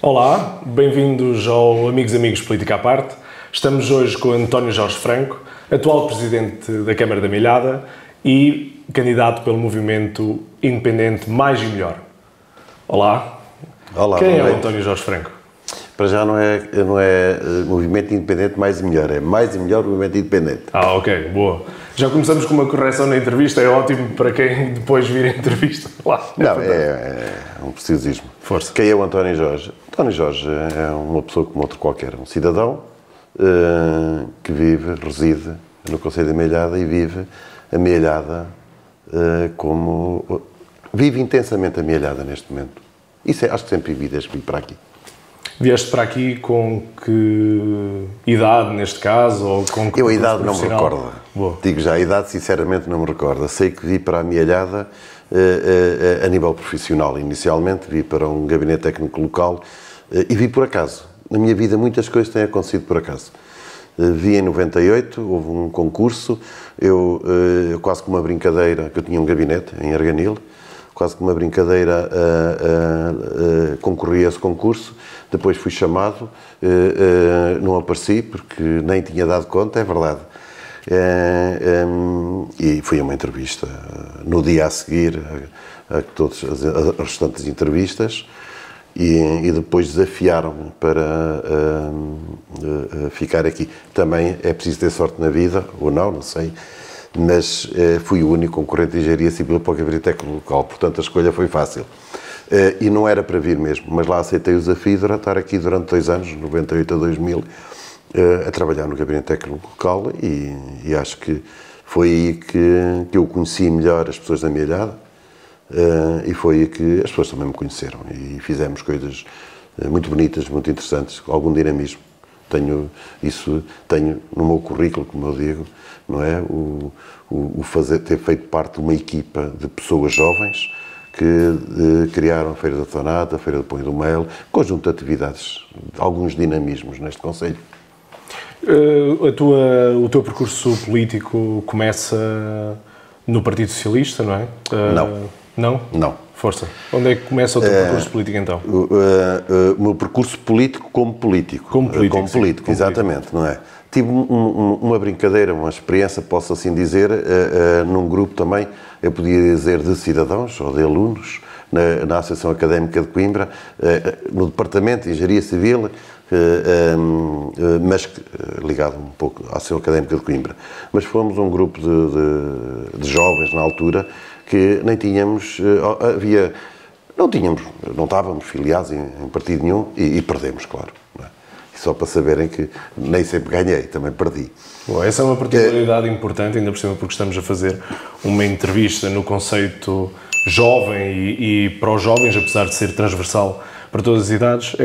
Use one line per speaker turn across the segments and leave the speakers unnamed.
Olá, bem-vindos ao Amigos Política à Parte. Estamos hoje com António Jorge Franco, atual Presidente da Câmara da Milhada e candidato pelo movimento independente Mais e Melhor. Olá.
Olá.
Quem é o António Jorge Franco?
Para já não é movimento independente Mais e Melhor, é Mais e Melhor movimento independente.
Ok, boa. Já começamos com uma correção na entrevista, é ótimo para quem depois vir a entrevista.
Não, é um preciosismo.
Força.
Quem é o António Jorge? António Jorge é uma pessoa como outro qualquer, um cidadão que reside no Concelho da Milhada e vive a Milhada vive intensamente a Milhada neste momento. Isso acho que sempre vivi desde que vim para aqui.
Vieste para aqui com que idade, neste caso? Ou com que
a idade não me recordo.
Boa.
Digo já, a idade sinceramente não me recordo. Sei que vi para a Milhada a nível profissional. Inicialmente vi para um gabinete técnico local e vi por acaso. Na minha vida muitas coisas têm acontecido por acaso. Vi em 98, houve um concurso, eu quase com uma brincadeira, que eu tinha um gabinete em Arganil, quase com uma brincadeira concorri a esse concurso, depois fui chamado, não apareci porque nem tinha dado conta, é verdade. E fui a uma entrevista no dia a seguir a todas as restantes entrevistas e depois desafiaram-me para ficar aqui. Também é preciso ter sorte na vida, ou não sei, mas fui o único concorrente de engenharia civil para o gabinete técnico local, portanto a escolha foi fácil. E não era para vir mesmo, mas lá aceitei o desafio de estar aqui durante 2 anos, 98 a 2000, a trabalhar no gabinete técnico local e acho que foi aí que eu conheci melhor as pessoas da Milhada e foi aí que as pessoas também me conheceram e fizemos coisas muito bonitas, muito interessantes, com algum dinamismo. Tenho no meu currículo, como eu digo, não é? Ter feito parte de uma equipa de pessoas jovens que criaram a Feira da Tonata, a Feira do Pão e do Mel, conjunto de atividades, alguns dinamismos neste concelho.
O teu percurso político começa no Partido Socialista, não é?
Não.
Não?
Não.
Força. Onde é que começa o teu percurso político, então?
O meu percurso político como político.
Como político,
exatamente, não é? Tive uma brincadeira, uma experiência, posso assim dizer, num grupo também, eu podia dizer de cidadãos ou de alunos, na Associação Académica de Coimbra, no Departamento de Engenharia Civil, mas ligado um pouco à Associação Académica de Coimbra. Mas fomos um grupo de jovens na altura que nem tínhamos, não estávamos filiados em partido nenhum e perdemos, claro. Não é? E só para saberem que nem sempre ganhei, também perdi.
Bom, essa é uma particularidade importante, ainda por cima porque estamos a fazer uma entrevista no conceito jovem e para os jovens, apesar de ser transversal para todas as idades,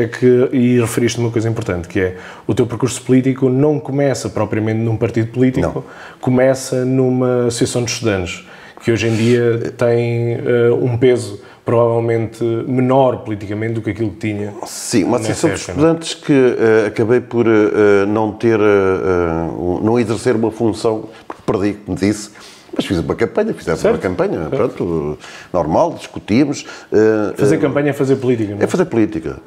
e referiste uma coisa importante, que é o teu percurso político não começa propriamente num partido político, não. Começa numa associação de estudantes, que hoje em dia tem um peso provavelmente menor politicamente do que aquilo que tinha.
Sim, uma associação de estudantes que acabei por não exercer uma função, porque perdi, como disse, mas fiz uma campanha, fizemos uma campanha, pronto, normal, discutíamos.
Fazer campanha é fazer política, não é?
É fazer política.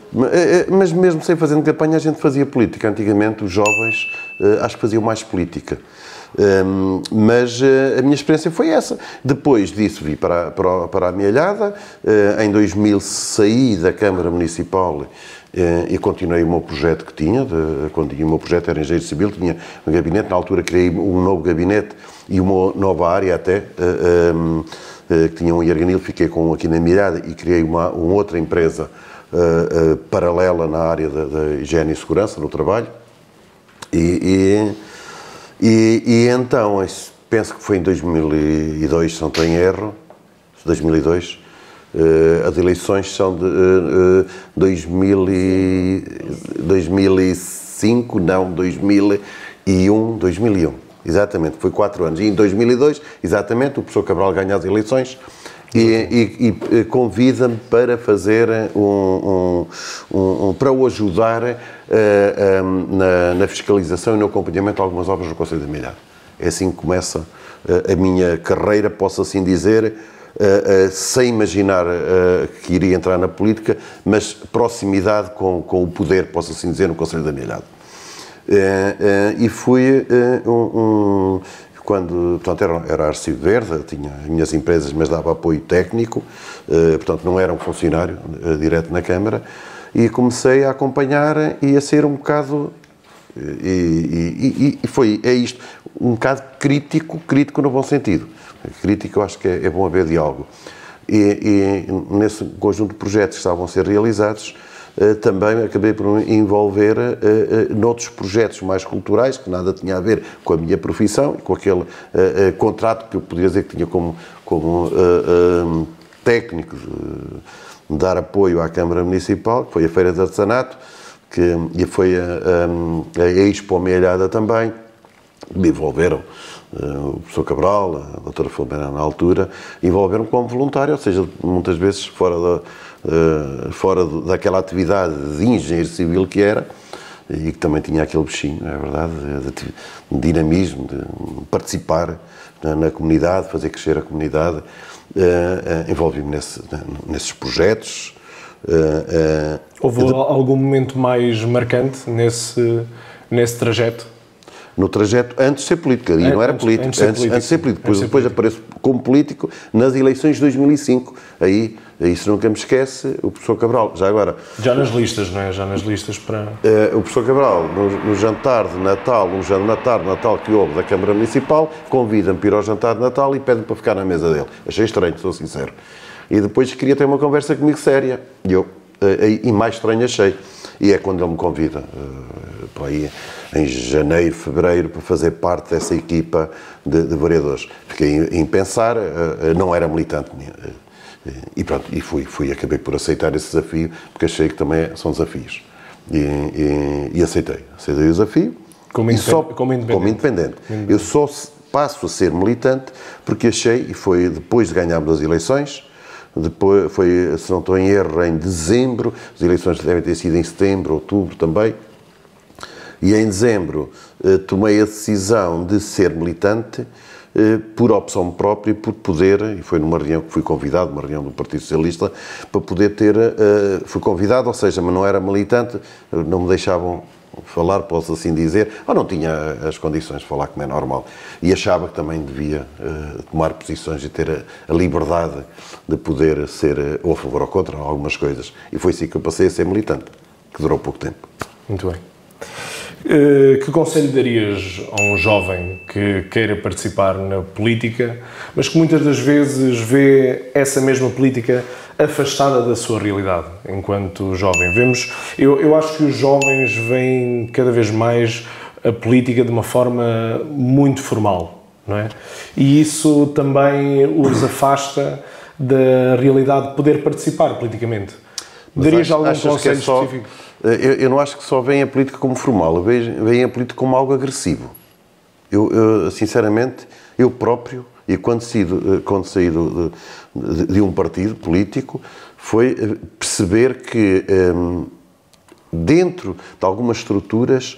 Mas mesmo sem fazer campanha, a gente fazia política. Antigamente, os jovens acho que faziam mais política. Mas a minha experiência foi essa. Depois disso vi para a Milhada, em 2000 saí da Câmara Municipal e continuei o meu projeto que tinha, o meu projeto era engenheiro civil, tinha um gabinete, na altura criei um novo gabinete e uma nova área até, que tinha um Arganil, fiquei aqui na Milhada e criei uma outra empresa paralela na área da higiene e segurança no trabalho e então, penso que foi em 2002, se não estou em erro, 2002, as eleições são de 2005, não, 2001, exatamente, foi 4 anos. E em 2002, exatamente, o professor Cabral ganha as eleições e convida-me para fazer para o ajudar na fiscalização e no acompanhamento de algumas obras do Concelho da Milhada. É assim que começa a minha carreira, posso assim dizer, sem imaginar que iria entrar na política, mas proximidade com o poder, posso assim dizer, no Conselho da Milhada. E fui quando, portanto, era Arcibo Verde, tinha as minhas empresas, mas dava apoio técnico, portanto, não era um funcionário direto na Câmara, e comecei a acompanhar e a ser um bocado, é isto, um bocado crítico no bom sentido. Crítico, eu acho que é bom haver diálogo. E nesse conjunto de projetos que estavam a ser realizados, também acabei por me envolver noutros projetos mais culturais, que nada tinha a ver com a minha profissão, com aquele contrato que eu podia dizer que tinha como técnico de dar apoio à Câmara Municipal, que foi a Feira de Artesanato, e foi a Expo Milhada também. Me envolveram o professor Cabral, a doutora Filomena na altura, envolveram como voluntário, ou seja, muitas vezes fora daquela atividade de engenheiro civil que era, e que também tinha aquele bichinho, é verdade, de dinamismo, de participar na comunidade, fazer crescer a comunidade. Envolvi-me nesses projetos.
Houve algum momento mais marcante nesse trajeto?
No trajeto, antes de ser político, e não era político, antes de ser político, depois apareço como político nas eleições de 2005, aí isso nunca me esquece, o professor Cabral, já agora...
Já nas listas, não é? Já nas listas para...
O professor Cabral, no jantar de Natal, um jantar de Natal que houve da Câmara Municipal, convida-me para ir ao jantar de Natal e pede-me para ficar na mesa dele. Achei estranho, sou sincero. E depois queria ter uma conversa comigo séria, e mais estranho achei. E é quando ele me convida, para aí em janeiro, fevereiro, para fazer parte dessa equipa de vereadores. Fiquei em pensar, não era militante. E pronto, acabei por aceitar esse desafio, porque achei que também são desafios. E aceitei o desafio. Como independente. Eu só passo a ser militante porque achei, e foi depois de ganharmos as eleições, depois foi, se não estou em erro, em dezembro, as eleições devem ter sido em setembro, outubro também, e em dezembro tomei a decisão de ser militante por opção própria, por poder, e foi numa reunião que fui convidado, uma reunião do Partido Socialista, para poder ter, fui convidado, ou seja, mas não era militante, não me deixavam falar, posso assim dizer, ou não tinha as condições de falar como é normal, e achava que também devia tomar posições e ter a liberdade de poder ser ou a favor ou contra algumas coisas, e foi assim que eu passei a ser militante, que durou pouco tempo.
Muito bem. Que conselho darias a um jovem que queira participar na política, mas que muitas das vezes vê essa mesma política afastada da sua realidade enquanto jovem? Eu acho que os jovens veem cada vez mais a política de uma forma muito formal, não é? E isso também os afasta da realidade de poder participar politicamente. Darias algum conselho específico?
Eu não acho que só veem a política como formal, veem a política como algo agressivo. Eu sinceramente, eu próprio, e quando saí de um partido político, foi perceber que dentro de algumas estruturas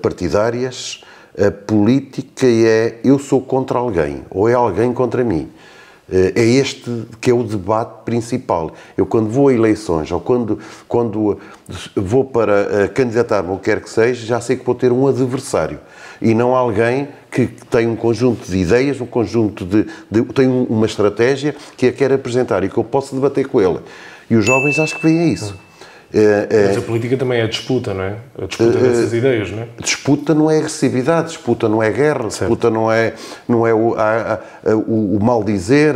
partidárias, a política é eu sou contra alguém, ou é alguém contra mim. É este que é o debate principal. Eu, quando vou a eleições, ou quando vou para candidatar-me, o que quer que seja, já sei que vou ter um adversário. E não alguém que tem um conjunto de ideias, um conjunto tem uma estratégia que a quer apresentar e que eu posso debater com ele. E os jovens acho que veem isso.
Mas a política também é disputa, não é? A disputa dessas ideias, não é?
Disputa não é agressividade, disputa não é guerra, certo. Disputa não é o mal dizer,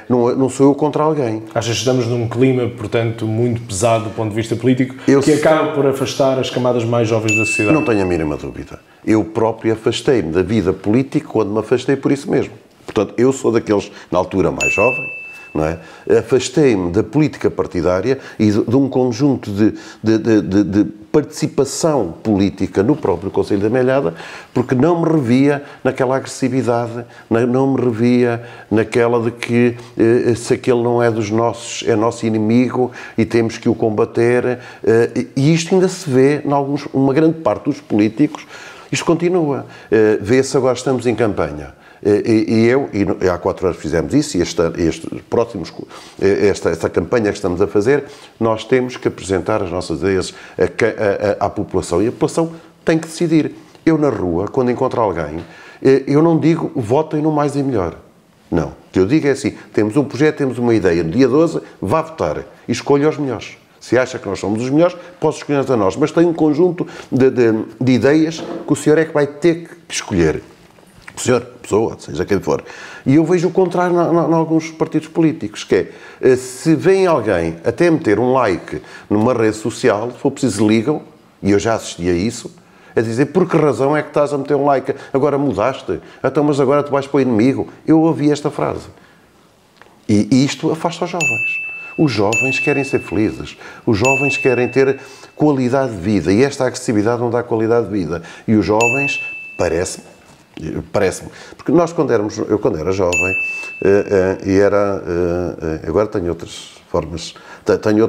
não sou eu contra alguém.
Achas que estamos num clima, portanto, muito pesado do ponto de vista político, que acaba por afastar as camadas mais jovens da sociedade?
Não tenho a mínima dúvida. Eu próprio afastei-me da vida política quando me afastei por isso mesmo. Portanto, eu sou daqueles, na altura, mais jovem, não é? Afastei-me da política partidária e de um conjunto de participação política no próprio Conselho da Milhada, porque não me revia naquela agressividade, não me revia naquela de que se aquele não é dos nossos, é nosso inimigo e temos que o combater, e isto ainda se vê em uma grande parte dos políticos, isto continua. Vê-se agora, estamos em campanha. E há 4 anos fizemos isso, e esta campanha que estamos a fazer, nós temos que apresentar as nossas ideias à população, e a população tem que decidir. Eu, na rua, quando encontro alguém, eu não digo votem no mais e melhor. Não. O que eu digo é assim, temos um projeto, temos uma ideia, no dia 12, vá votar e escolha os melhores. Se acha que nós somos os melhores, pode escolher a nós, mas tem um conjunto de ideias que o senhor é que vai ter que escolher. O senhor, pessoa, seja quem for. E eu vejo o contrário em alguns partidos políticos, que é, se vem alguém até meter um like numa rede social, se for preciso ligam, e eu já assisti a isso, a dizer, por que razão é que estás a meter um like? Agora mudaste? Então, mas agora tu vais para o inimigo? Eu ouvi esta frase. E isto afasta os jovens. Os jovens querem ser felizes. Os jovens querem ter qualidade de vida. E esta agressividade não dá qualidade de vida. E os jovens, parece-me, porque nós eu quando era jovem, agora tenho outras formas, tenho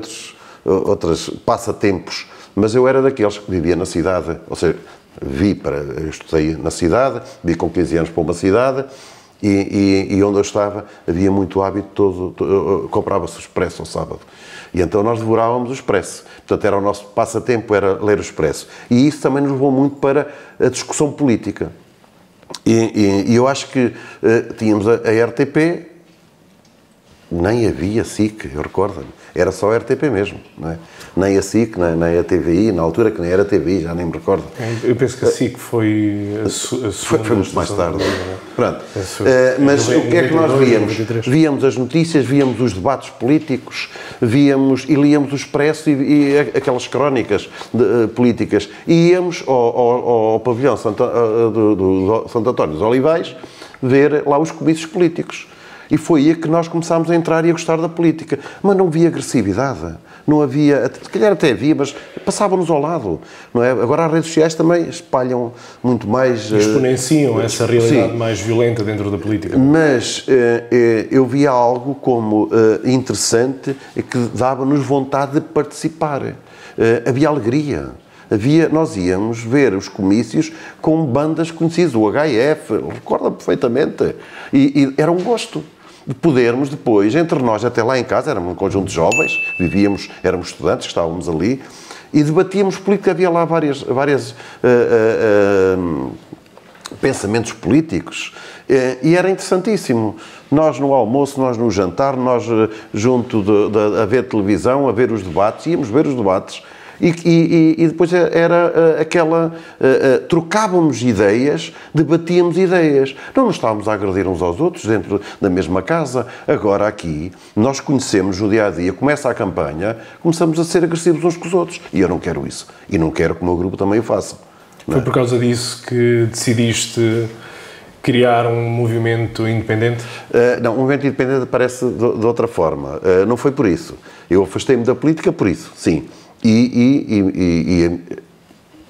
outros passatempos, mas eu era daqueles que vivia na cidade, ou seja, eu estudei na cidade, vi com 15 anos para uma cidade, e onde eu estava havia muito hábito, comprava-se o Expresso ao sábado. E então nós devorávamos o Expresso. Portanto, era o nosso passatempo, era ler o Expresso. E isso também nos levou muito para a discussão política. E eu acho que tínhamos a RTP, nem havia SIC, eu recordo-me. Era só a RTP mesmo, não é? Nem a SIC, nem a TVI, na altura que nem era TVI, já nem me recordo.
Eu penso que a SIC foi a segunda.
Foi muito mais tarde. Pronto. Mas o que é que nós víamos? Víamos as notícias, víamos os debates políticos, víamos e líamos o Expresso e aquelas crónicas políticas. E íamos ao pavilhão do Santo António dos Olivais ver lá os comícios políticos. E foi aí que nós começámos a entrar e a gostar da política. Mas não havia agressividade. Não havia, se calhar até havia, mas passavam-nos ao lado. Não é? Agora as redes sociais também espalham muito mais...
Exponenciam essa realidade mais violenta dentro da política.
Mas eu via algo como interessante, que dava-nos vontade de participar. Havia alegria. Nós íamos ver os comícios com bandas conhecidas, o HF, recordo perfeitamente. E era um gosto de podermos depois, entre nós, até lá em casa, éramos um conjunto de jovens, éramos estudantes, estávamos ali, e debatíamos política, havia lá vários pensamentos políticos, e era interessantíssimo. Nós no almoço, nós no jantar, nós junto a ver televisão, a ver os debates, íamos ver os debates, e depois era aquela... trocávamos ideias, debatíamos ideias. Não nos estávamos a agredir uns aos outros dentro da mesma casa. Agora aqui, nós conhecemos no dia-a-dia, começa a campanha, começamos a ser agressivos uns com os outros. E eu não quero isso. E não quero que o meu grupo também o faça.
Foi por causa disso que decidiste criar um movimento independente?
Não, um movimento independente parece de outra forma. Não foi por isso. Eu afastei-me da política por isso, sim. E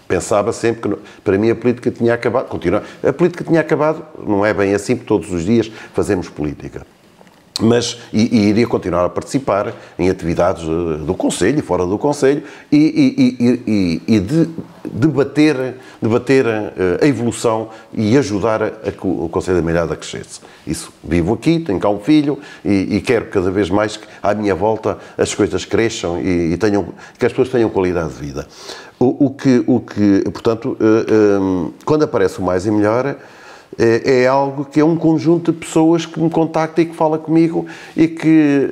pensava sempre que, para mim, a política tinha acabado. A política tinha acabado, não é bem assim, porque todos os dias fazemos política. Mas iria continuar a participar em atividades do Conselho e fora do Conselho e debater a evolução e ajudar a que o Conselho da Malhada crescesse. Isso, vivo aqui, tenho cá um filho e quero cada vez mais que à minha volta as coisas cresçam e que as pessoas tenham qualidade de vida. Portanto, quando aparece o Mais e Melhor, é algo que é um conjunto de pessoas que me contactam e que fala comigo e que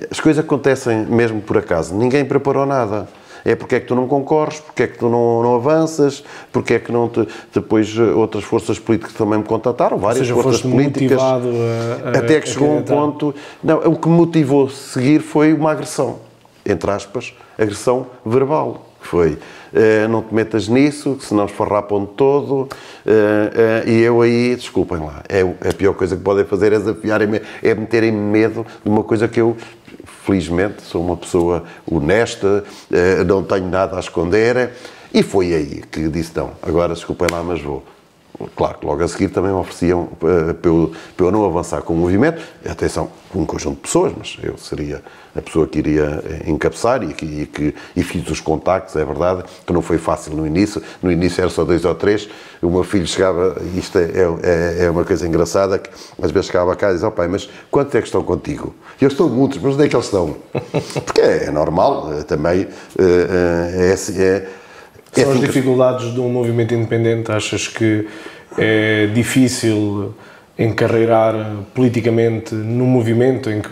as coisas acontecem mesmo por acaso. Ninguém preparou nada. É porque é que tu não concorres, porque é que tu não avanças, porque é que não depois outras forças políticas também me contataram, várias forças políticas. Até que chegou um ponto... Não, o que me motivou a seguir foi uma agressão, entre aspas, agressão verbal. Foi, não te metas nisso, que senão esfarrapam-te todo, e eu aí, desculpem lá, a pior coisa que podem fazer é desafiarem-me, é meterem-me medo de uma coisa que eu, felizmente, sou uma pessoa honesta, não tenho nada a esconder, e foi aí que disse, não, agora desculpem lá, mas vou Claro que logo a seguir também me ofereciam para eu não avançar com o movimento, atenção, com um conjunto de pessoas, mas eu seria a pessoa que iria encabeçar e fiz os contactos, é verdade, que não foi fácil no início era só 2 ou 3, o meu filho chegava, isto é uma coisa engraçada, que às vezes chegava a casa e dizia, pai, mas quantos é que estão contigo? Eu estou muitos, mas onde é que eles estão? Porque é normal, também,
São as dificuldades de um movimento independente? Achas que é difícil encarreirar politicamente num movimento em que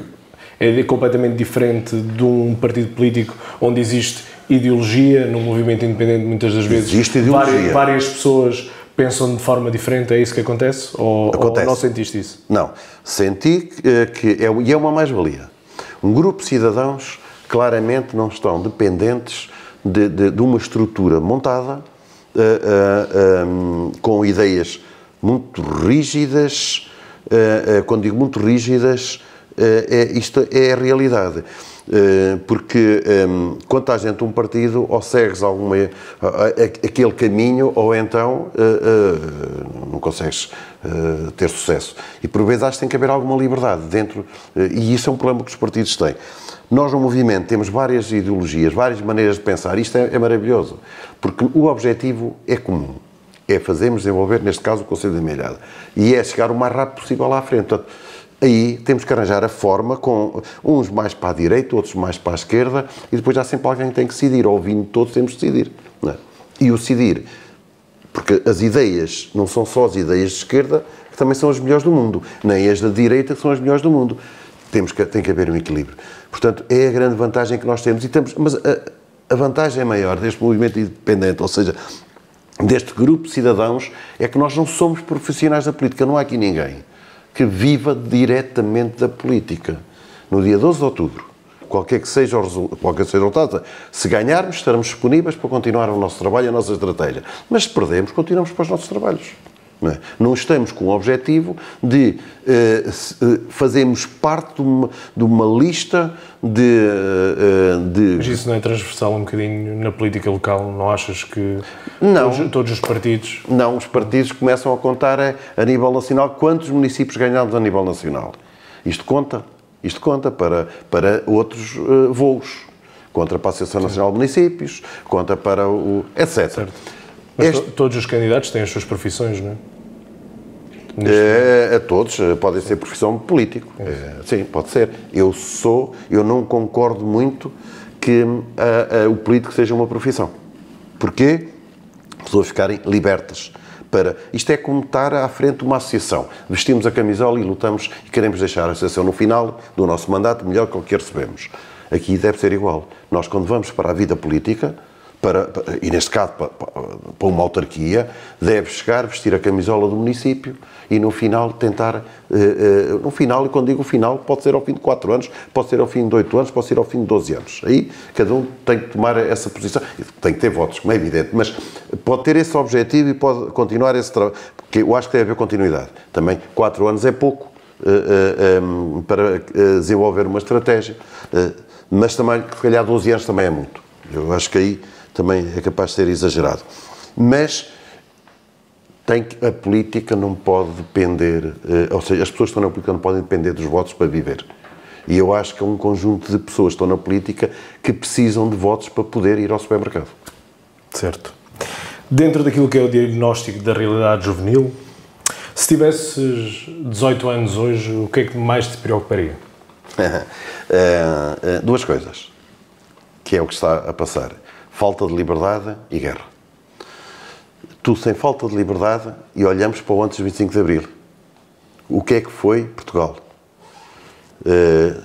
é completamente diferente de um partido político onde existe ideologia? No movimento independente, muitas das vezes,
existe ideologia.
Várias pessoas pensam de forma diferente. É isso que acontece? Acontece. Ou não sentiste isso?
Não. Senti e é uma mais-valia. Um grupo de cidadãos claramente não estão dependentes de uma estrutura montada com ideias muito rígidas. Quando digo muito rígidas, isto é a realidade. Porque quando estás dentro de um partido, ou segues aquele caminho, ou então não consegues ter sucesso. E por vezes acho que tem que haver alguma liberdade dentro, e isso é um problema que os partidos têm. Nós no movimento temos várias ideologias, várias maneiras de pensar, isto é maravilhoso, porque o objetivo é comum, é fazermos desenvolver, neste caso, o Conselho da Meirhada, e é chegar o mais rápido possível lá à frente. Portanto, aí temos que arranjar a forma, com uns mais para a direita, outros mais para a esquerda, e depois há sempre alguém que tem que decidir, ouvindo todos temos de decidir. Não é? E o decidir, porque as ideias não são só as ideias de esquerda, que também são as melhores do mundo, nem as da direita que são as melhores do mundo. Tem que haver um equilíbrio. Portanto, é a grande vantagem que nós temos. Mas a vantagem maior deste movimento independente, ou seja, deste grupo de cidadãos, é que nós não somos profissionais da política. Não há aqui ninguém que viva diretamente da política. No dia 12 de outubro, qualquer que seja o resultado, se ganharmos, estaremos disponíveis para continuar o nosso trabalho e a nossa estratégia. Mas se perdermos, continuamos para os nossos trabalhos. Não estamos com o objetivo de fazermos parte de uma lista de...
Mas isso não é transversal um bocadinho na política local? Não achas que
não.
Todos os partidos...
Não, os partidos começam a contar a nível nacional quantos municípios ganhamos a nível nacional. Isto conta para outros voos. Conta para a Associação Nacional de Municípios, conta para o... etc.
Certo. Mas todos os candidatos têm as suas profissões, não é?
A todos, podem ser profissão de político. Sim, pode ser. Eu não concordo muito que o político seja uma profissão. Porquê? As pessoas ficarem libertas. Isto é como estar à frente de uma associação. Vestimos a camisola e lutamos e queremos deixar a associação no final do nosso mandato melhor que o que recebemos. Aqui deve ser igual. Nós, quando vamos para a vida política, e neste caso para uma autarquia, deve chegar, vestir a camisola do município e no final tentar, no final, e quando digo final, pode ser ao fim de 4 anos, pode ser ao fim de 8 anos, pode ser ao fim de 12 anos. Aí cada um tem que tomar essa posição, tem que ter votos, como é evidente, mas pode ter esse objetivo e pode continuar esse trabalho, porque eu acho que deve haver continuidade. Também 4 anos é pouco para desenvolver uma estratégia, mas também, se calhar 12 anos também é muito. Eu acho que aí também é capaz de ser exagerado. Mas a política não pode depender, ou seja, as pessoas que estão na política não podem depender dos votos para viver. E eu acho que é um conjunto de pessoas que estão na política que precisam de votos para poder ir ao supermercado.
Certo. Dentro daquilo que é o diagnóstico da realidade juvenil, se tivesses 18 anos hoje, o que é que mais te preocuparia?
2 coisas, que é o que está a passar. Falta de liberdade e guerra. Tu sem falta de liberdade e olhamos para o antes de 25 de Abril. O que é que foi Portugal?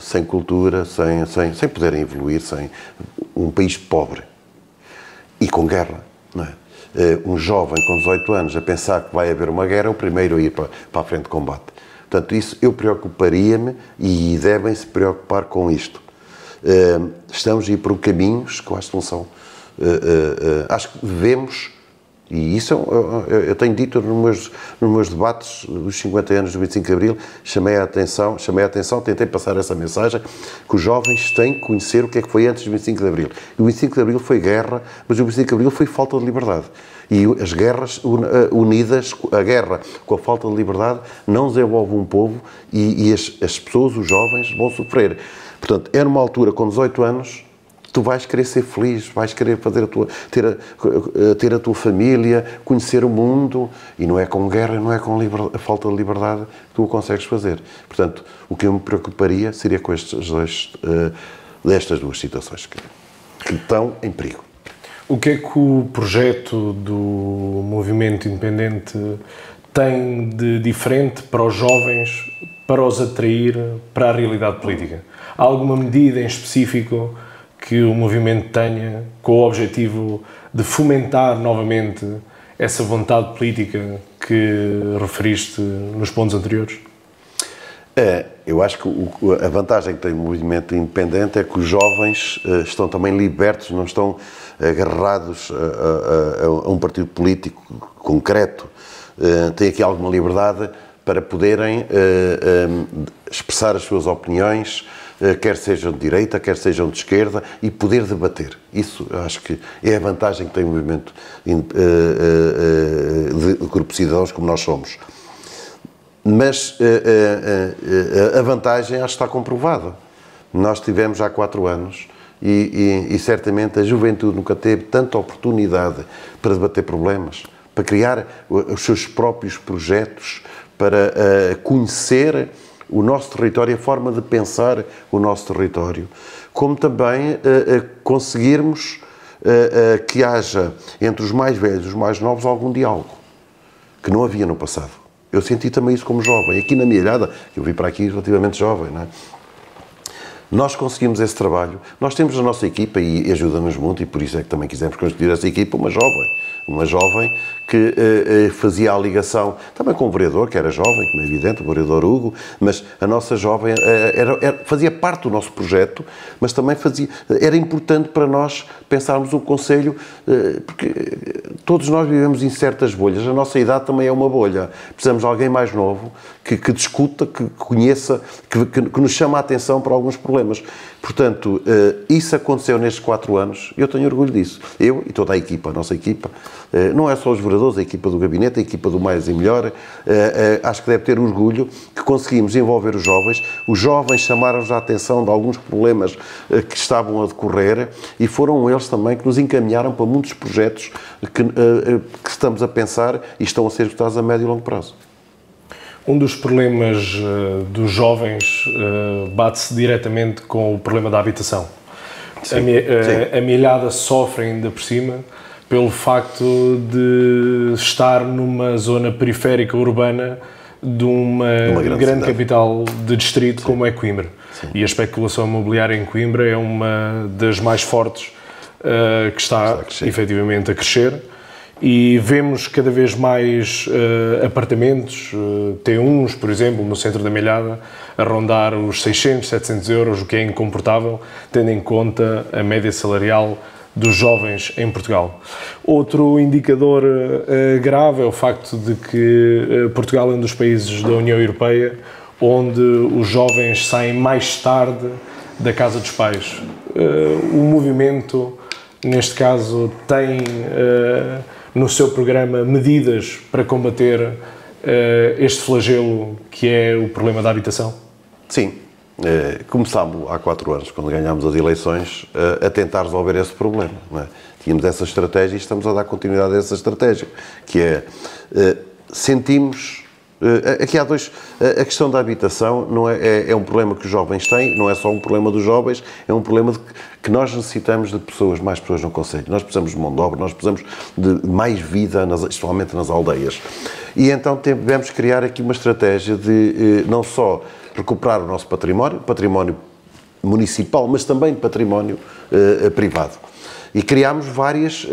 Sem cultura, sem poderem evoluir, sem um país pobre. E com guerra, não é? Um jovem com 18 anos a pensar que vai haver uma guerra é o primeiro a ir para a frente de combate. Portanto, isso eu preocuparia-me e devem se preocupar com isto. Estamos a ir por caminhos que eu acho que não são... acho que devemos, e isso eu tenho dito nos meus debates dos 50 anos do 25 de Abril, chamei a atenção, tentei passar essa mensagem, que os jovens têm que conhecer o que é que foi antes do 25 de Abril. E o 25 de Abril foi guerra, mas o 25 de Abril foi falta de liberdade. E as guerras unidas, a guerra com a falta de liberdade, não desenvolve um povo e as pessoas, os jovens, vão sofrer. Portanto, é numa altura, com 18 anos, tu vais querer ser feliz, vais querer fazer ter a tua família, conhecer o mundo, e não é com guerra, não é com a falta de liberdade que tu o consegues fazer. Portanto, o que eu me preocuparia seria com destas duas situações que estão em perigo.
O que é que o projeto do movimento independente tem de diferente para os jovens, para os atrair para a realidade política? Há alguma medida em específico que o movimento tenha com o objetivo de fomentar novamente essa vontade política que referiste nos pontos anteriores?
Eu acho que a vantagem que tem o movimento independente é que os jovens estão também libertos, não estão agarrados a um partido político concreto. Têm aqui alguma liberdade para poderem expressar as suas opiniões, quer sejam de direita, quer sejam de esquerda, e poder debater. Isso, eu acho que é a vantagem que tem o movimento de grupo de cidadãos como nós somos. Mas a vantagem acho que está comprovada. Nós tivemos há 4 anos e certamente a juventude nunca teve tanta oportunidade para debater problemas, para criar os seus próprios projetos, para conhecer o nosso território, a forma de pensar o nosso território, como também conseguirmos que haja entre os mais velhos e os mais novos algum diálogo, que não havia no passado. Eu senti também isso como jovem. Aqui na minha idade, eu vim para aqui relativamente jovem, não é? Nós conseguimos esse trabalho. Nós temos a nossa equipa e ajuda-nos muito, e por isso é que também quisemos constituir essa equipa, uma jovem que fazia a ligação também com o vereador, que era jovem, como é evidente, o vereador Hugo, mas a nossa jovem fazia parte do nosso projeto, mas também era importante para nós pensarmos um conselho, porque todos nós vivemos em certas bolhas, a nossa idade também é uma bolha. Precisamos de alguém mais novo, que discuta, que conheça, que nos chama a atenção para alguns problemas. Portanto, isso aconteceu nestes 4 anos, eu tenho orgulho disso. Eu e toda a equipa, a nossa equipa, não é só os vereadores, a equipa do gabinete, a equipa do Mais e Melhor, acho que deve ter orgulho que conseguimos envolver os jovens chamaram-nos a atenção de alguns problemas que estavam a decorrer e foram eles também que nos encaminharam para muitos projetos que estamos a pensar e estão a ser executados a médio e longo prazo.
Um dos problemas dos jovens bate-se diretamente com o problema da habitação. A milhada sofre ainda por cima pelo facto de estar numa zona periférica urbana de uma grande capital de distrito como é Coimbra. Sim. E a especulação imobiliária em Coimbra é uma das mais fortes que está efetivamente a crescer. E vemos cada vez mais apartamentos, T1s, por exemplo, no centro da Milhada, a rondar os 600, 700 euros, o que é incomportável, tendo em conta a média salarial dos jovens em Portugal. Outro indicador grave é o facto de que Portugal é um dos países da União Europeia onde os jovens saem mais tarde da casa dos pais. O movimento, neste caso, tem no seu programa medidas para combater este flagelo que é o problema da habitação? Sim.
Começámos há 4 anos, quando ganhámos as eleições, a tentar resolver esse problema. Não é? Tínhamos essa estratégia e estamos a dar continuidade a essa estratégia, que é, sentimos... Aqui há a questão da habitação não é um problema que os jovens têm, não é só um problema dos jovens, é um problema que nós necessitamos de mais pessoas no concelho. Nós precisamos de mão de obra, nós precisamos de mais vida, especialmente nas aldeias. E então devemos criar aqui uma estratégia de não só recuperar o nosso património municipal, mas também património privado. E criámos vários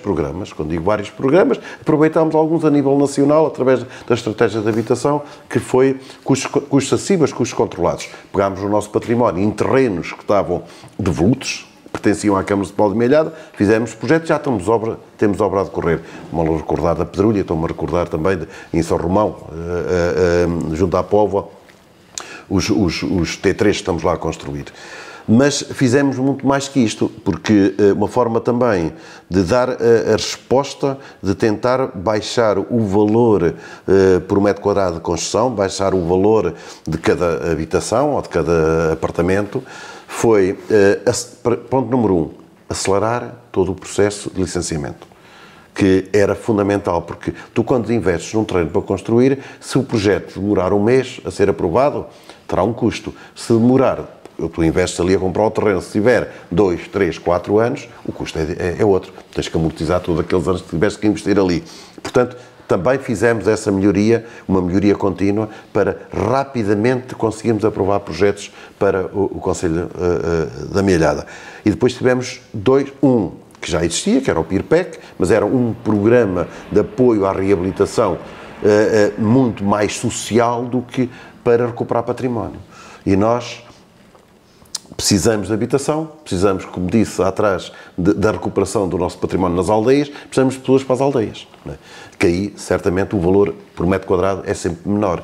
programas. Quando digo vários programas, aproveitámos alguns a nível nacional, através da estratégia de habitação, que foi custos acessíveis, custos controlados. Pegámos o nosso património em terrenos que estavam devolutos, pertenciam à Câmara Municipal de Milhada, fizemos projetos, já temos obra a decorrer. Mal recordar da Pedrulha, estou-me a recordar também em São Romão, junto à Póvoa, os T3 que estamos lá a construir. Mas fizemos muito mais que isto, porque uma forma também de dar a resposta, de tentar baixar o valor por metro quadrado de construção, baixar o valor de cada habitação ou de cada apartamento, foi, ponto número 1, acelerar todo o processo de licenciamento, que era fundamental, porque tu, quando investes num terreno para construir, se o projeto demorar um mês a ser aprovado, terá um custo. Se demorar, tu investes ali a comprar o terreno, se tiver 2, 3, 4 anos, o custo é outro. Tens que amortizar todos aqueles anos que tiveste que investir ali. Portanto, também fizemos essa melhoria, uma melhoria contínua, para rapidamente conseguirmos aprovar projetos para o Conselho da Mielhada. E depois tivemos um que já existia, que era o PIRPEC, mas era um programa de apoio à reabilitação muito mais social do que para recuperar património. E nós precisamos de habitação, precisamos, como disse atrás, da recuperação do nosso património nas aldeias, precisamos de pessoas para as aldeias. Não é? Que aí, certamente, o valor por metro quadrado é sempre menor.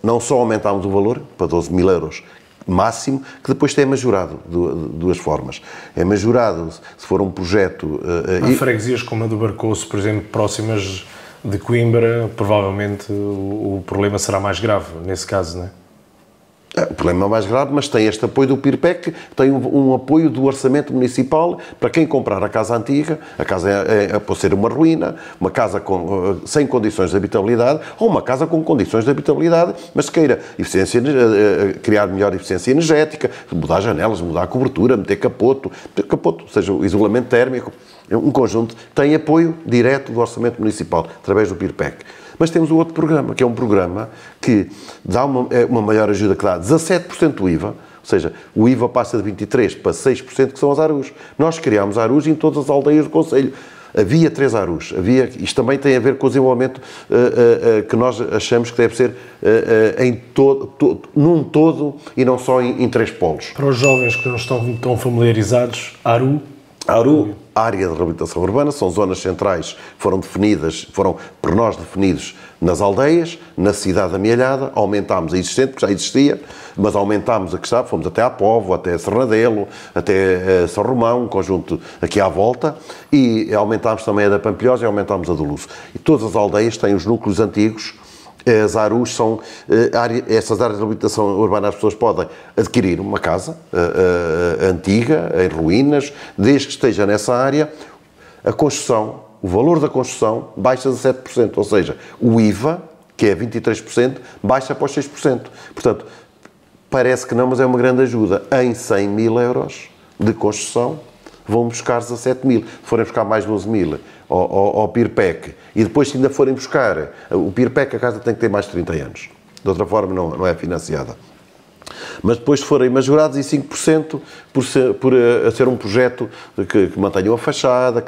Não só aumentámos o valor para 12.000 euros máximo, que depois é majorado de duas formas. É majorado se for um projeto...
Há freguesias como a do Barcoço, por exemplo, próximas de Coimbra, provavelmente o problema será mais grave, nesse caso, não é?
O problema é mais grave, mas tem este apoio do PIRPEC, tem um apoio do Orçamento Municipal para quem comprar a casa antiga, a casa pode ser uma ruína, uma casa sem condições de habitabilidade, ou uma casa com condições de habitabilidade, mas queira criar melhor eficiência energética, mudar janelas, mudar a cobertura, meter capoto, ou seja, o isolamento térmico, um conjunto, tem apoio direto do Orçamento Municipal, através do PIRPEC. Mas temos o outro programa, que é um programa que dá uma maior ajuda, que dá 17% do IVA, ou seja, o IVA passa de 23% para 6%, que são as ARUs. Nós criámos ARUs em todas as aldeias do Conselho. Havia 3 ARUs. Isto também tem a ver com o desenvolvimento que nós achamos que deve ser num todo e não só em 3 polos.
Para os jovens que não estão tão familiarizados, ARU?
ARU, Área de Reabilitação Urbana, são zonas centrais que foram por nós definidos nas aldeias, na cidade da Mielhada, aumentámos a existente, porque já existia, mas aumentámos a que está, fomos até à Póvoa, até a Serradelo, até São Romão, um conjunto aqui à volta, e aumentámos também a da Pampilhosa e aumentámos a do Luso. E todas as aldeias têm os núcleos antigos. As ARUs são essas áreas de reabilitação urbana, as pessoas podem adquirir uma casa antiga, em ruínas, desde que esteja nessa área. A construção, o valor da construção baixa de 7%, ou seja, o IVA, que é 23%, baixa para os 6%. Portanto, parece que não, mas é uma grande ajuda. Em 100.000 euros de construção, vão buscar 17.000. Se forem buscar mais 12.000 ao PIRPEC, e depois se ainda forem buscar o PIRPEC, a casa tem que ter mais de 30 anos. De outra forma, não é financiada. Mas depois se forem majorados, e 5% por ser um projeto que mantenha a fachada,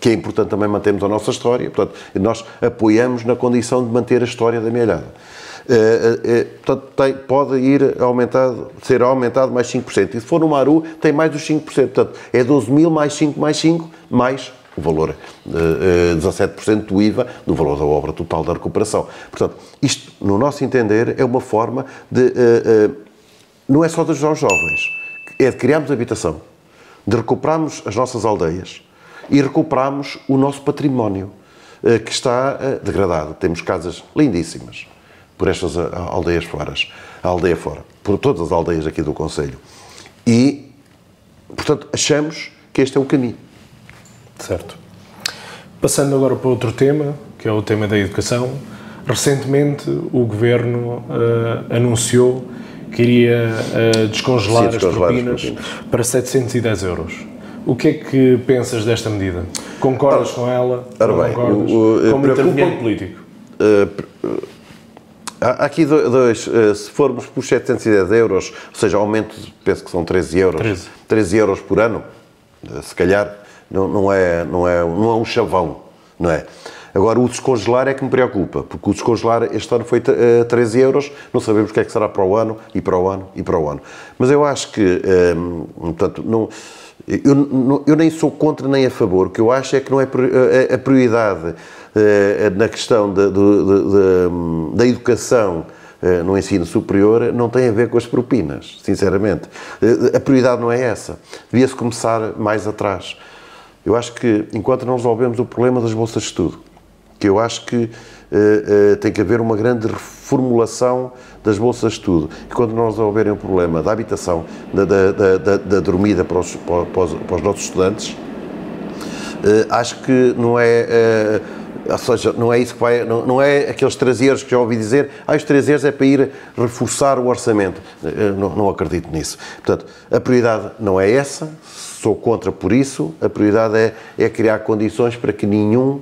que é importante também mantermos a nossa história. Portanto, nós apoiamos na condição de manter a história da Mielhada. Portanto, pode ser aumentado mais 5%. E se for no ARU, tem mais dos 5%. Portanto, é 12.000 mais 5, mais 5, mais o valor, 17% do IVA, do valor da obra total da recuperação. Portanto, isto, no nosso entender, é uma forma de... não é só de ajudar os jovens, é de criarmos habitação, de recuperarmos as nossas aldeias e recuperarmos o nosso património, que está degradado. Temos casas lindíssimas por estas aldeias fora, a aldeia fora, por todas as aldeias aqui do Concelho. E, portanto, achamos que este é o caminho.
Certo. Passando agora para outro tema, que é o tema da educação. Recentemente o Governo anunciou que iria descongelar as propinas para 710 euros. O que é que pensas desta medida? Concordas com ela? Não concordas? Como interveniente político?
Há aqui se formos por 710 euros, ou seja, aumento, penso que são 13 euros. 13 euros por ano, se calhar. Não é um chavão, não é? Agora, o descongelar é que me preocupa, porque o descongelar este ano foi 13 euros, não sabemos o que é que será para o ano, e para o ano, e para o ano. Mas eu acho que, portanto, eu nem sou contra nem a favor, o que eu acho é que não é a prioridade na questão da educação no ensino superior não tem a ver com as propinas, sinceramente. A prioridade não é essa. Devia-se começar mais atrás. Eu acho que, enquanto não resolvemos o problema das bolsas de estudo, que eu acho que tem que haver uma grande reformulação das bolsas de estudo, e quando não resolverem o problema da habitação, da dormida para os nossos estudantes, acho que não é... ou seja, não é isso que vai... Não é aqueles 13 euros que já ouvi dizer, os 13 euros é para ir reforçar o orçamento. Não acredito nisso. Portanto, a prioridade não é essa, sou contra por isso, a prioridade é criar condições para que nenhum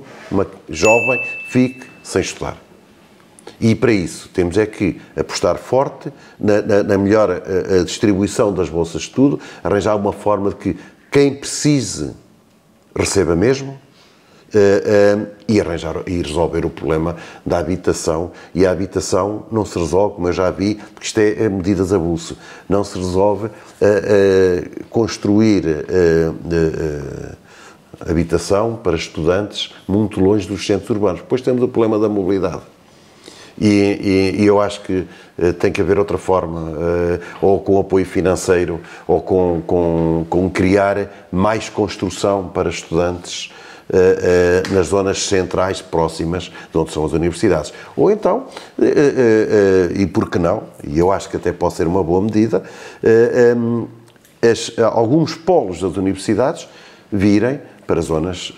jovem fique sem estudar. E para isso temos é que apostar forte na melhor distribuição das bolsas de estudo, arranjar uma forma de que quem precise receba mesmo, e resolver o problema da habitação. E a habitação não se resolve, como eu já vi, porque isto é medidas a bolso, não se resolve construir habitação para estudantes muito longe dos centros urbanos. Depois temos o problema da mobilidade. E eu acho que tem que haver outra forma, ou com apoio financeiro, ou com criar mais construção para estudantes nas zonas centrais próximas de onde são as universidades. Ou então, e por que não, e eu acho que até pode ser uma boa medida, alguns polos das universidades virem para zonas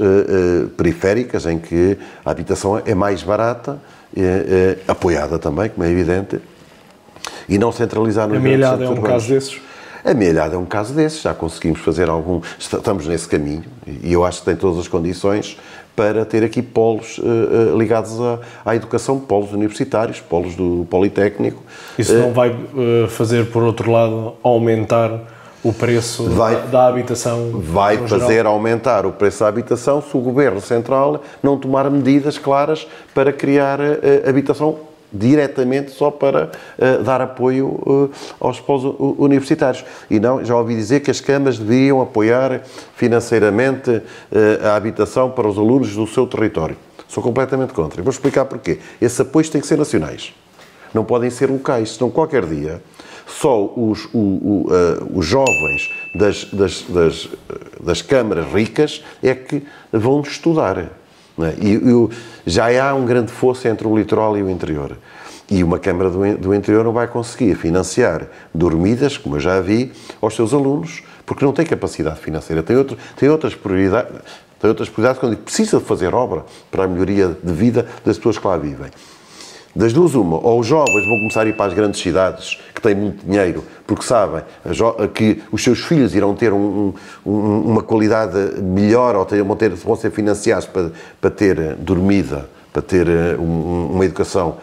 periféricas em que a habitação é mais barata, apoiada também, como é evidente, e não centralizar nos grandes centros urbanos.
A Mielhada é um caso desses?
A Mielhada é um caso desses, já conseguimos fazer estamos nesse caminho, e eu acho que tem todas as condições para ter aqui polos ligados à educação, polos universitários, polos do Politécnico.
Isso não vai fazer, por outro lado, aumentar o preço da habitação?
Vai fazer aumentar o preço da habitação se o Governo Central não tomar medidas claras para criar habitação diretamente só para dar apoio aos polos universitários. E não, já ouvi dizer que as câmaras deveriam apoiar financeiramente a habitação para os alunos do seu território. Sou completamente contra. E vou explicar porquê. Esses apoios têm que ser nacionais. Não podem ser locais, senão qualquer dia só os jovens das câmaras ricas é que vão estudar. Não é? Já há um grande fosso entre o litoral e o interior. E uma Câmara do Interior não vai conseguir financiar dormidas, como eu já vi, aos seus alunos, porque não tem capacidade financeira. Tem outras prioridades quando precisa de fazer obra para a melhoria de vida das pessoas que lá vivem. Das duas, uma, ou os jovens vão começar a ir para as grandes cidades, que têm muito dinheiro, porque sabem que os seus filhos irão ter uma qualidade melhor, ou vão ser financiados para ter dormida, para ter uma educação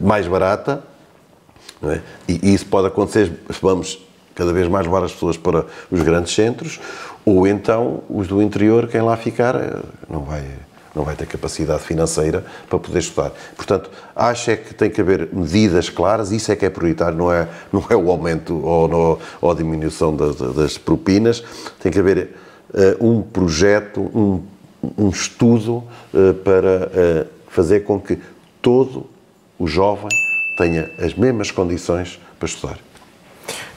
mais barata, não é? E isso pode acontecer se vamos cada vez mais levar as pessoas para os grandes centros, ou então os do interior, quem lá ficar, não vai ter capacidade financeira para poder estudar. Portanto, acho é que tem que haver medidas claras, isso é que é prioritário, não é o aumento ou a diminuição das propinas, tem que haver um projeto, um estudo para fazer com que todo o jovem tenha as mesmas condições para estudar.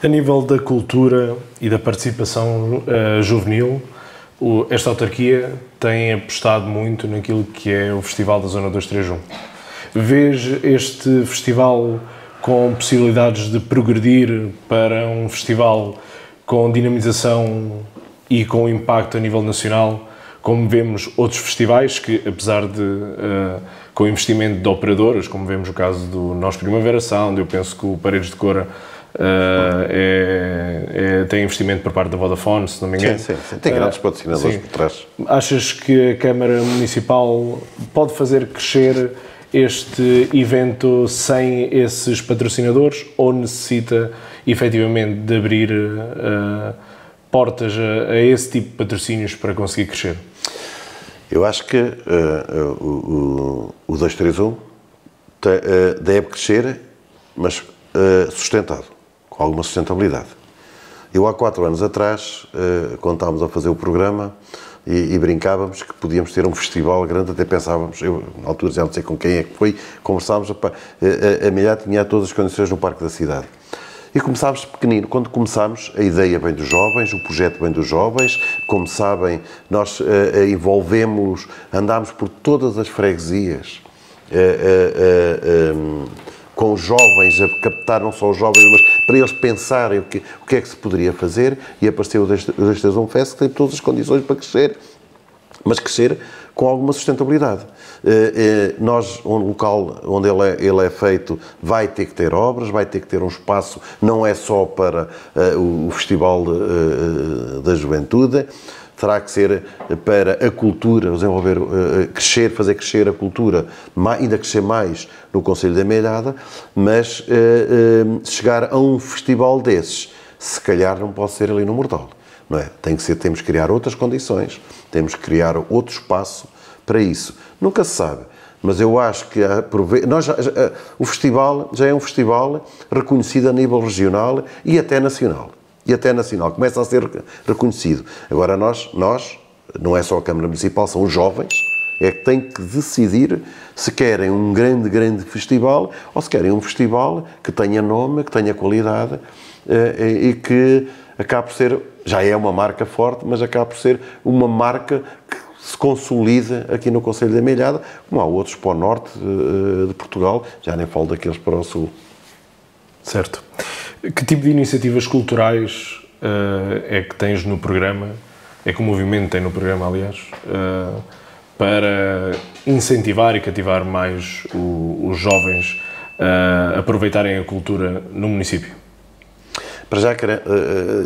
A nível da cultura e da participação juvenil, esta autarquia tem apostado muito naquilo que é o Festival da Zona 231. Vês este festival com possibilidades de progredir para um festival com dinamização e com impacto a nível nacional, como vemos outros festivais que, apesar de com investimento de operadoras, como vemos o caso do Nós Primavera Sound, eu penso que o Paredes de Cora tem investimento por parte da Vodafone, se não me engano.
Sim. Tem grandes patrocinadores por trás.
Achas que a Câmara Municipal pode fazer crescer este evento sem esses patrocinadores, ou necessita efetivamente de abrir portas a esse tipo de patrocínios para conseguir crescer?
Eu acho que o 231 deve crescer, mas sustentado, com alguma sustentabilidade. Eu, há 4 anos atrás, quando estávamos a fazer o programa, e brincávamos que podíamos ter um festival grande, até pensávamos, eu na altura já não sei com quem é que foi, conversávamos, a Milhada tinha todas as condições no Parque da Cidade. E começámos pequenino. Quando começámos, a ideia vem dos jovens, o projeto vem dos jovens. Como sabem, nós envolvemos, andámos por todas as freguesias, com os jovens, a captar não só os jovens, mas para eles pensarem o que é que se poderia fazer, e apareceu o 231 Fest, que tem todas as condições para crescer, mas crescer com alguma sustentabilidade. Nós, um local onde ele é feito, vai ter que ter obras, vai ter que ter um espaço, não é só para o Festival da Juventude, terá que ser para a cultura, desenvolver, crescer, fazer crescer a cultura, ainda crescer mais no Concelho da Milhada, mas chegar a um festival desses, se calhar não pode ser ali no Mortal, não é? Temos que criar outras condições, temos que criar outro espaço para isso. Nunca se sabe, mas eu acho que o festival já é um festival reconhecido a nível regional e até nacional. Começa a ser reconhecido. Agora nós, não é só a Câmara Municipal, são os jovens, é que têm que decidir se querem um grande festival ou se querem um festival que tenha nome, que tenha qualidade e que acabe por ser, já é uma marca forte, mas acabe por ser uma marca que se consolida aqui no Concelho da Milhada, como há outros para o norte de Portugal, já nem falo daqueles para o sul.
Certo. Que tipo de iniciativas culturais é que tens no programa, é que o movimento tem no programa, aliás, para incentivar e cativar mais os jovens a aproveitarem a cultura no município?
Para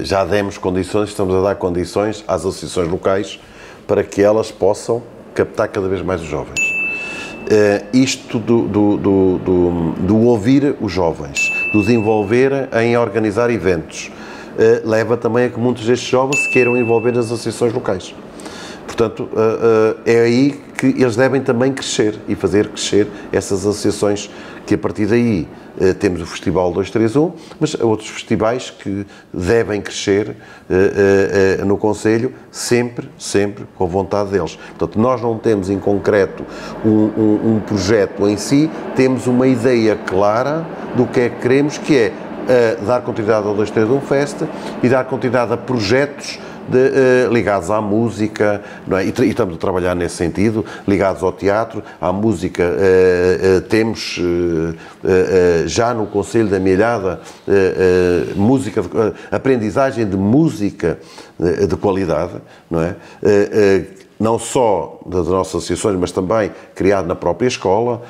já demos condições, estamos a dar condições às associações locais para que elas possam captar cada vez mais os jovens. Isto do ouvir os jovens, dos envolver em organizar eventos, leva também a que muitos destes jovens se queiram envolver nas associações locais. Portanto, é aí que eles devem também crescer e fazer crescer essas associações, que a partir daí temos o Festival 231, mas há outros festivais que devem crescer no Concelho, sempre com a vontade deles. Portanto, nós não temos em concreto um projeto em si, temos uma ideia clara do que é que queremos, que é dar continuidade ao 231 Fest e dar continuidade a projetos ligados à música, não é? E estamos a trabalhar nesse sentido, ligados ao teatro, à música. Temos já no Concelho da Milhada aprendizagem de música de qualidade, não é? Não só das nossas associações, mas também criado na própria escola,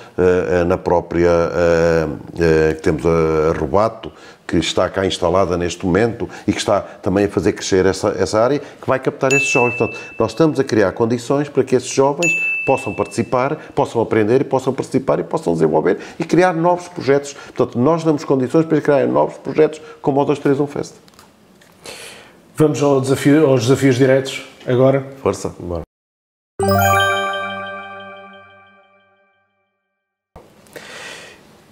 que temos a Rubato, que está cá instalada neste momento e que está também a fazer crescer essa área, que vai captar esses jovens. Portanto, nós estamos a criar condições para que esses jovens possam participar, possam aprender, possam participar e possam desenvolver e criar novos projetos. Portanto, nós damos condições para criar novos projetos como o 231 Fest.
Vamos aos desafios diretos agora?
Força, bora.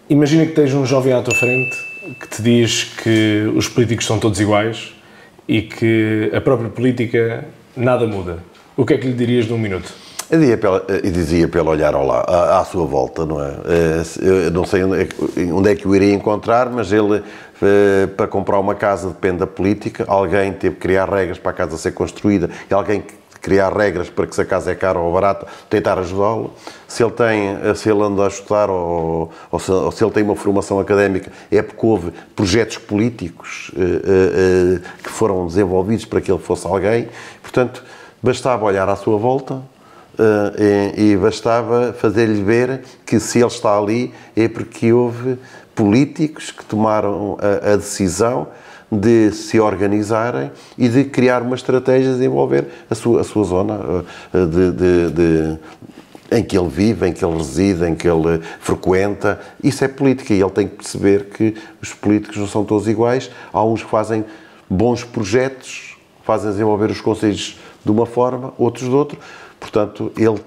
Imagina que tens um jovem à tua frente que te diz que os políticos são todos iguais e que a própria política nada muda. O que é que lhe dirias num minuto?
Eu dizia para ele olhar à sua volta, não é? Eu não sei onde é que o iria encontrar, mas ele, para comprar uma casa, depende da política. Alguém teve que criar regras para a casa ser construída e alguém criar regras para que se a casa é cara ou barata, tentar ajudá-lo. Se ele anda a estudar ou se ele tem uma formação académica, é porque houve projetos políticos que foram desenvolvidos para que ele fosse alguém. Portanto, bastava olhar à sua volta e bastava fazer-lhe ver que se ele está ali é porque houve políticos que tomaram a decisão de se organizarem e de criar uma estratégia de desenvolver a sua zona em que ele vive, em que ele reside, em que ele frequenta. Isso é política e ele tem que perceber que os políticos não são todos iguais. Há uns que fazem bons projetos, fazem desenvolver os concelhos de uma forma, outros de outra. Portanto, ele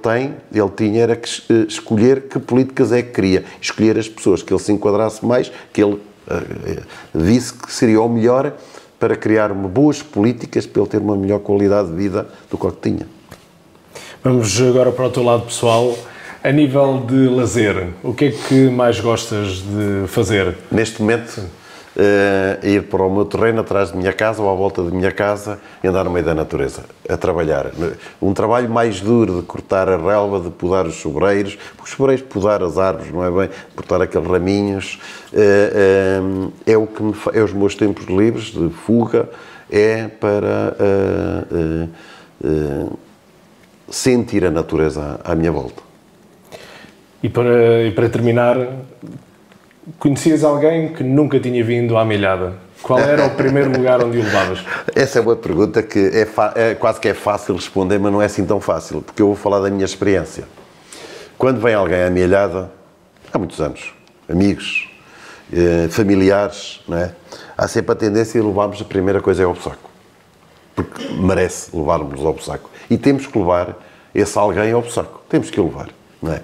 tinha era que escolher que políticas é que queria, escolher as pessoas que ele se enquadrasse mais, que ele disse que seria o melhor para criar boas políticas para ele ter uma melhor qualidade de vida do que tinha.
Vamos agora para o teu lado pessoal. A nível de lazer, o que é que mais gostas de fazer?
Neste momento, ir para o meu terreno, atrás de minha casa ou à volta de minha casa e andar no meio da natureza, a trabalhar. Um trabalho mais duro de cortar a relva, de podar os sobreiros, podar as árvores, não é bem? Cortar aqueles raminhos. É o que é os meus tempos livres de fuga, é para sentir a natureza à minha volta.
E para terminar, conhecias alguém que nunca tinha vindo à Milhada? Qual era o primeiro lugar onde o levavas?
Essa é uma pergunta que quase que é fácil responder, mas não é assim tão fácil, porque eu vou falar da minha experiência. Quando vem alguém à Milhada, há muitos anos, amigos, familiares, não é? Há sempre a tendência de levarmos a primeira coisa é ao saco, porque merece levarmos ao saco. E temos que levar esse alguém ao saco, temos que o levar, não é?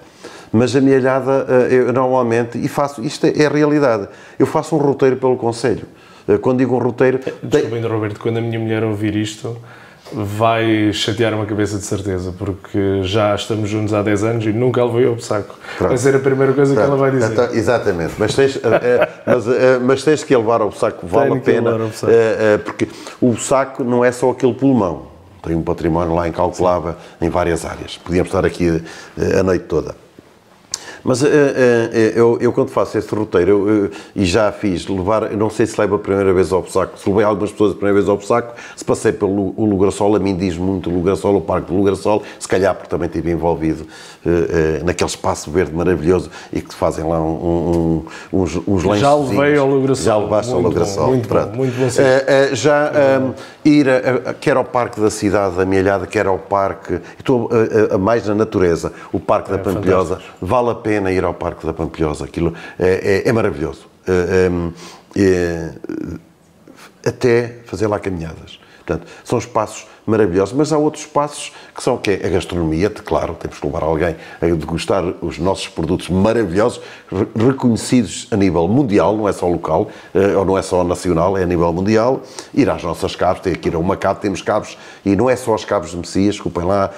Mas a Milhada, eu normalmente, e faço, isto é a realidade, eu faço um roteiro pelo concelho. Quando digo um roteiro...
Desculpa ainda, Roberto, quando a minha mulher ouvir isto, vai chatear uma cabeça de certeza, porque já estamos juntos há 10 anos e nunca levei ao saco. Pronto. Vai ser a primeira coisa que ela vai dizer.
Então, exatamente, mas tens que levar ao saco, vale a pena, porque o saco não é só aquele pulmão, tem um património lá incalculável em várias áreas. Podíamos estar aqui a noite toda. Mas eu quando faço esse roteiro, e já fiz, levar, não sei se levo a primeira vez ao Bussaco, se levei algumas pessoas a primeira vez ao Bussaco, se passei pelo Lugrassol, a mim diz muito o Lugrassol, o Parque do Lugrassol, se calhar porque também estive envolvido naquele espaço verde maravilhoso e que fazem lá uns lanches.
Já levei ao Lugrassol.
Já levaste ao Lugrassol.
Muito bom.
Ir quer ao Parque da Cidade da Milhada, quer ao Parque, estou mais na natureza, o Parque da Pampilhosa, fantástico. Vale a pena ir ao Parque da Pampilhosa, aquilo é maravilhoso. Até fazer lá caminhadas. Portanto, são espaços maravilhosos, mas há outros espaços que são o quê? A gastronomia, claro, temos que levar alguém a degustar os nossos produtos maravilhosos, reconhecidos a nível mundial, não é só local, ou não é só nacional, é a nível mundial. Ir às nossas caves, tem que ir a uma cave, temos caves, e não é só as caves de Messias, desculpem lá,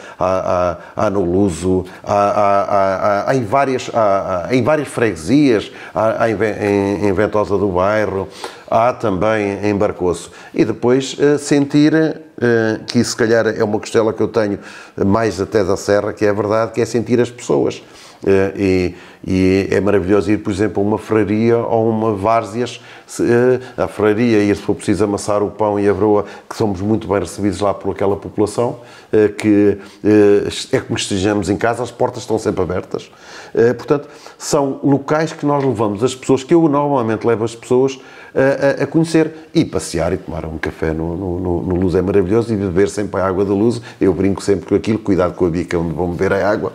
há no Luso, há em várias freguesias, há em Ventosa do Bairro, há também em Barcoço. E depois sentir que se calhar é uma costela que eu tenho mais até da serra, que é a verdade, que é sentir as pessoas. E é maravilhoso ir, por exemplo, a uma freiraria ou uma várzeas, a freiraria, ir se for preciso amassar o pão e a broa, que somos muito bem recebidos lá por aquela população, que é como estejamos em casa, as portas estão sempre abertas. Portanto, são locais que nós levamos as pessoas, que eu normalmente levo as pessoas a conhecer e passear e tomar um café no Luso é maravilhoso, e beber sempre a água do Luso. Eu brinco sempre com aquilo, cuidado com a bica onde vão beber a água.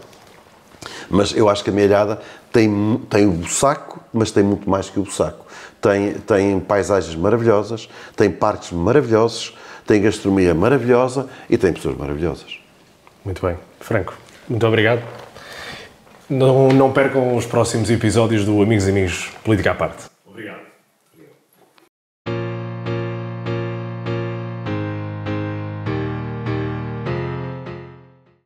Mas eu acho que a Milhada tem o Bussaco, mas tem muito mais que o Bussaco. Tem paisagens maravilhosas, tem parques maravilhosos, tem gastronomia maravilhosa e tem pessoas maravilhosas.
Muito bem. Franco, muito obrigado. Não percam os próximos episódios do Amigos e Amigos Política à Parte. Obrigado.